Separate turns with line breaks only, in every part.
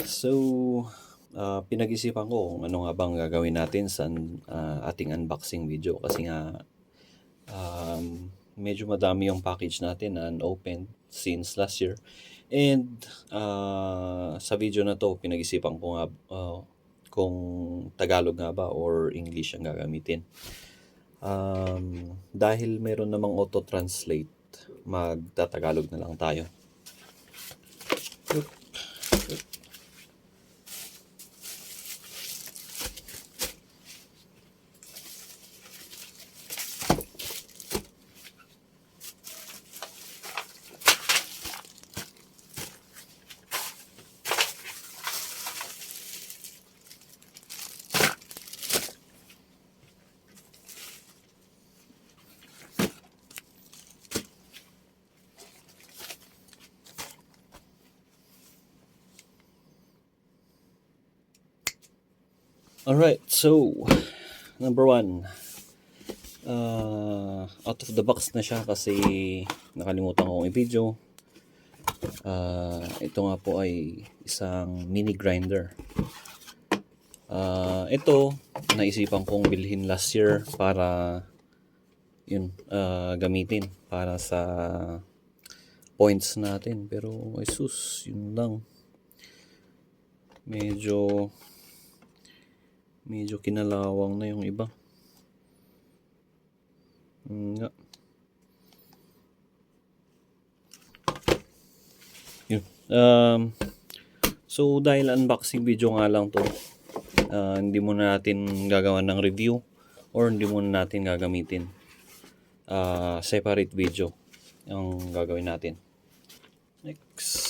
So, pinag-isipan ko kung ano nga bang gagawin natin sa ating unboxing video kasi nga medyo madami yung package natin na unopened since last year. And sa video na to, pinag-isipan ko nga kung Tagalog nga ba or English ang gagamitin. Dahil meron namang auto-translate, magtatagalog na lang tayo. Alright, so number one, out of the box na siya kasi nakalimutan kong i-video. Ito nga po ay isang mini grinder. Ito, naisipan kong bilhin last year para yun, gamitin para sa points natin. Pero Jesus, yun lang. Medyo kinalawang na yung iba. Nga. Yun. So dahil unboxing video nga lang to, hindi muna natin gagawa ng review or hindi muna natin gagamitin. Separate video ang gagawin natin. Next.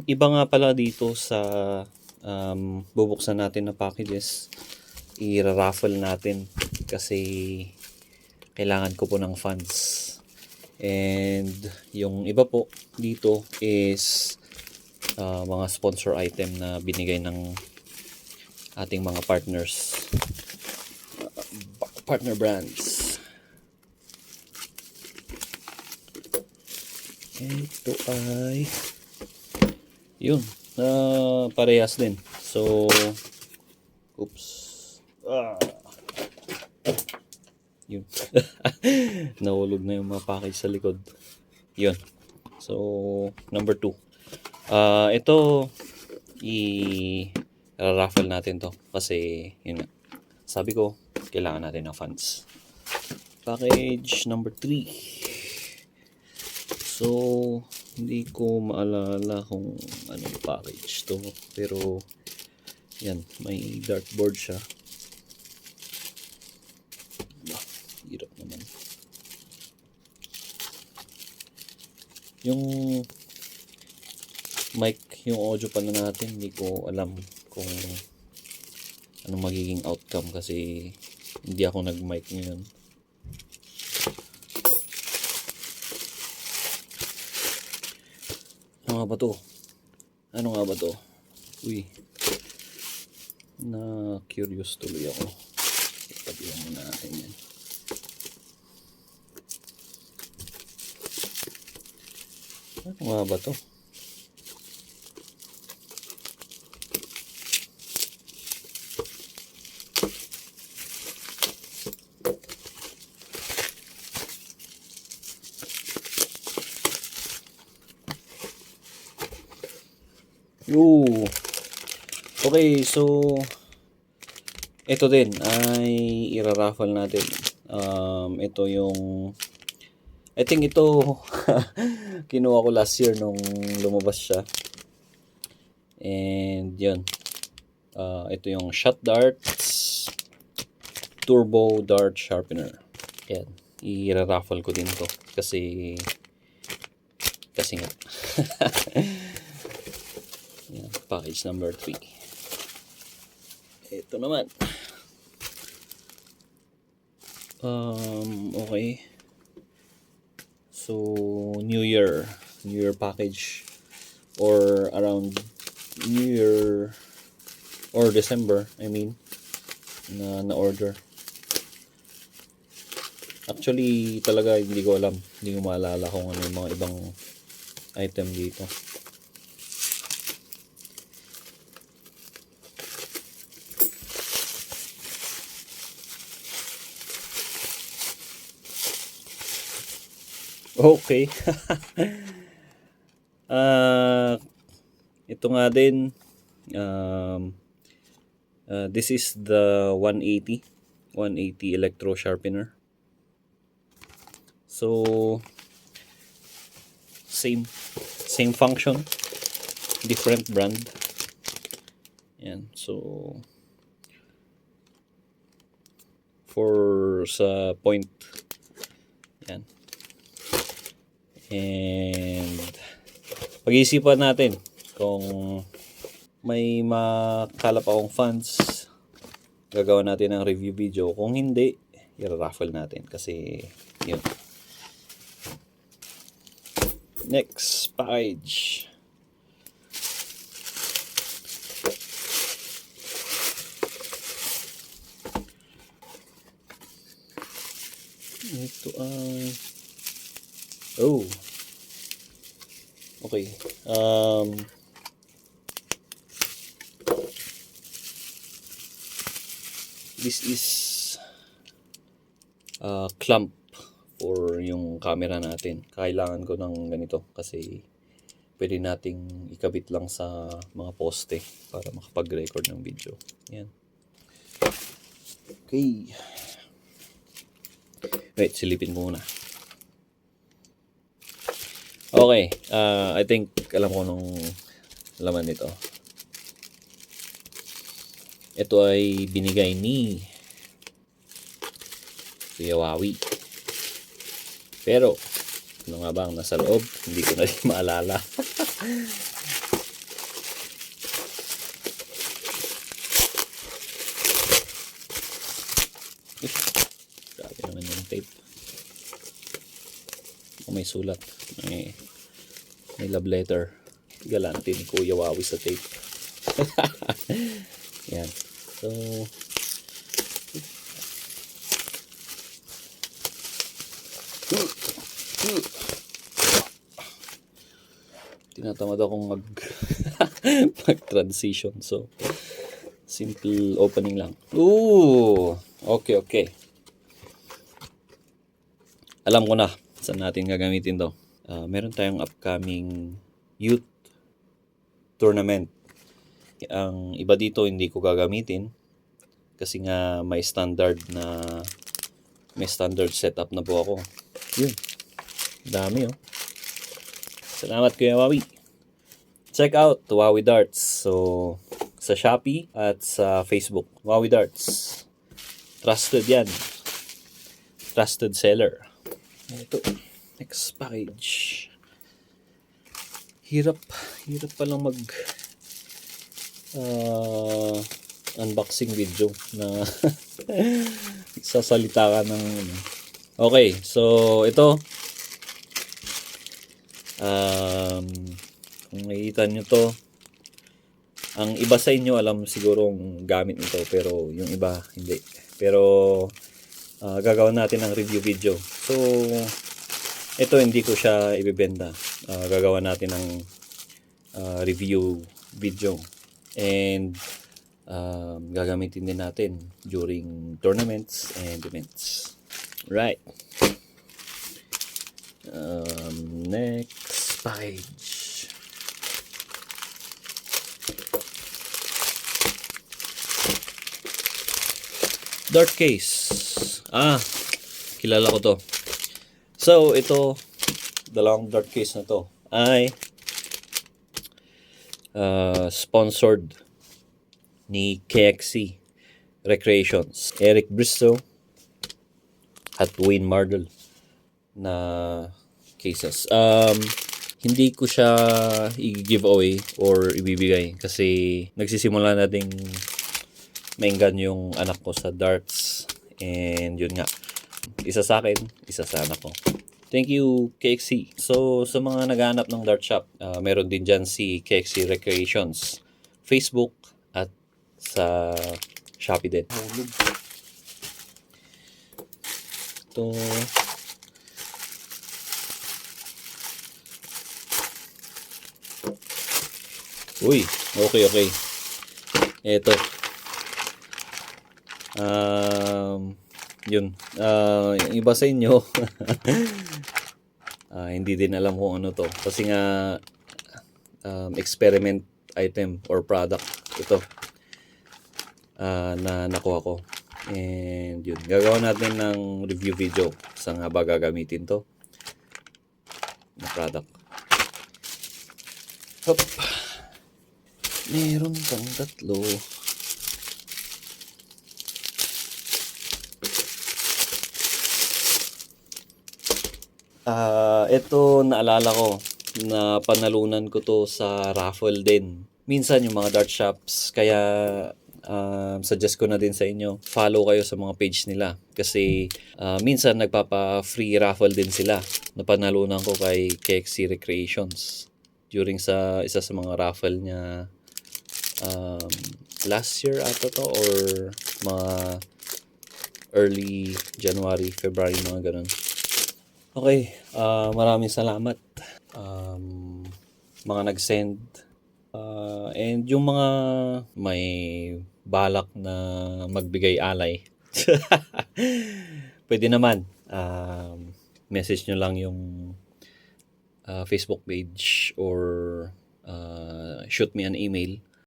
Iba nga pala dito sa bubuksan natin na packages, i-raffle natin kasi kailangan ko po ng funds. And yung iba po dito is mga sponsor item na binigay ng ating mga partners, partner brands. Ito ay yun, parehas din. So, oops. Yun. Nahulog na yung mga package sa likod. Yun. So, number 2. Ito, i-raffle natin to kasi yun nga. Sabi ko, kailangan natin ng funds. Package number 3. So, hindi ko maalala kung anong package to, pero yan, may dartboard siya. Hirap naman. Yung mic, yung audio pa na natin, hindi ko alam kung anong magiging outcome kasi hindi ako nag-mic ngayon. Ano nga ba to? Uy. Na-curious tuloy ako. Itabihan muna natin yan. Ano nga ba to? Okay, so ito din ay ira-raffle natin. Ito yung I think ito kinuha ko last year nung lumabas siya. And yun. Ito yung Shot Darts Turbo Dart Sharpener. Yan. I-raffle ko din to kasi nga. Yan, package number 3. Ito naman. Okay. So, New Year package or around New Year or December, I mean, na order. Actually, talaga hindi ko alam. Hindi ko maalala kung ano yung mga ibang item dito. Okay. Ito nga din. This is the 180 electro sharpener. So same function, different brand. Yan. So for sa point. Yan. And pag-iisipan natin kung may makalap akong funds, gagawa natin ng review video. Kung hindi, i-raffle natin kasi yun. Next package. Ito ay okay. This is clamp for yung camera natin. Kailangan ko ng ganito kasi pwede nating ikabit lang sa mga poste para makapag-record ng video. Yan. Okay. Wait, silipin ko muna. Okay, I think alam ko nung laman nito. Ito ay binigay ni Kuya Wawi. Pero, ano nga ba ang nasa loob? Hindi ko na rin maalala. Grabe naman yung tape. May sulat. May love letter. Galante ni Kuya Wawi sa tape. Yan. So, tinatamad akong mag-transition. So, simple opening lang. Ooh! Okay. Alam ko na saan natin gagamitin to. Meron tayong upcoming youth tournament. Ang iba dito hindi ko gagamitin kasi nga may standard setup na po ako. Yun. Dami oh. Salamat Kuya Wawi. Check out Wawi Darts. So sa Shopee at sa Facebook. Wawi Darts. Trusted yan. Trusted seller. Ito. Next package. Hirap palang mag unboxing video na sasalita ka ng okay, so ito kung makikita nyo to, ang iba sa inyo alam siguro ang gamit nito pero yung iba hindi, pero gagawin natin ng review video. So ito hindi ko siya ibebenta, gagawa natin ng review video. And gagamitin din natin during tournaments and events. Right. Next page. Dart case. Kilala ko to. So ito, dalawang dart case na to ay sponsored ni KXC Recreations, Eric Bristow at Wayne Mardell na cases. Hindi ko siya i-giveaway or ibibigay kasi nagsisimula nating mainggan yung anak ko sa darts, and yun nga, isa sa akin, isa sa anak ko. Thank you, KXC. So, sa mga naghahanap ng dart shop, meron din dyan si KXC Recreations, Facebook, at sa Shopee din. ito. Uy, okay. Ito. Yun. Yung iba sa inyo, hindi din alam kung ano to. Kasi nga, experiment item or product ito na nakuha ko. And yun, gagawa natin ng review video sa nga ba gagamitin to na product. Hop. Meron pang tatlo. Ito naalala ko na panalunan ko to sa raffle din. Minsan yung mga dart shops, kaya suggest ko na din sa inyo, follow kayo sa mga page nila. Kasi minsan nagpapa-free raffle din sila. Napanalunan ko kay KXC Recreations during sa isa sa mga raffle niya last year ata to or mga early January, February, mga ganun. Okay, maraming salamat. Mga nag-send. And yung mga may balak na magbigay alay, pwede naman. Message nyo lang yung Facebook page or shoot me an email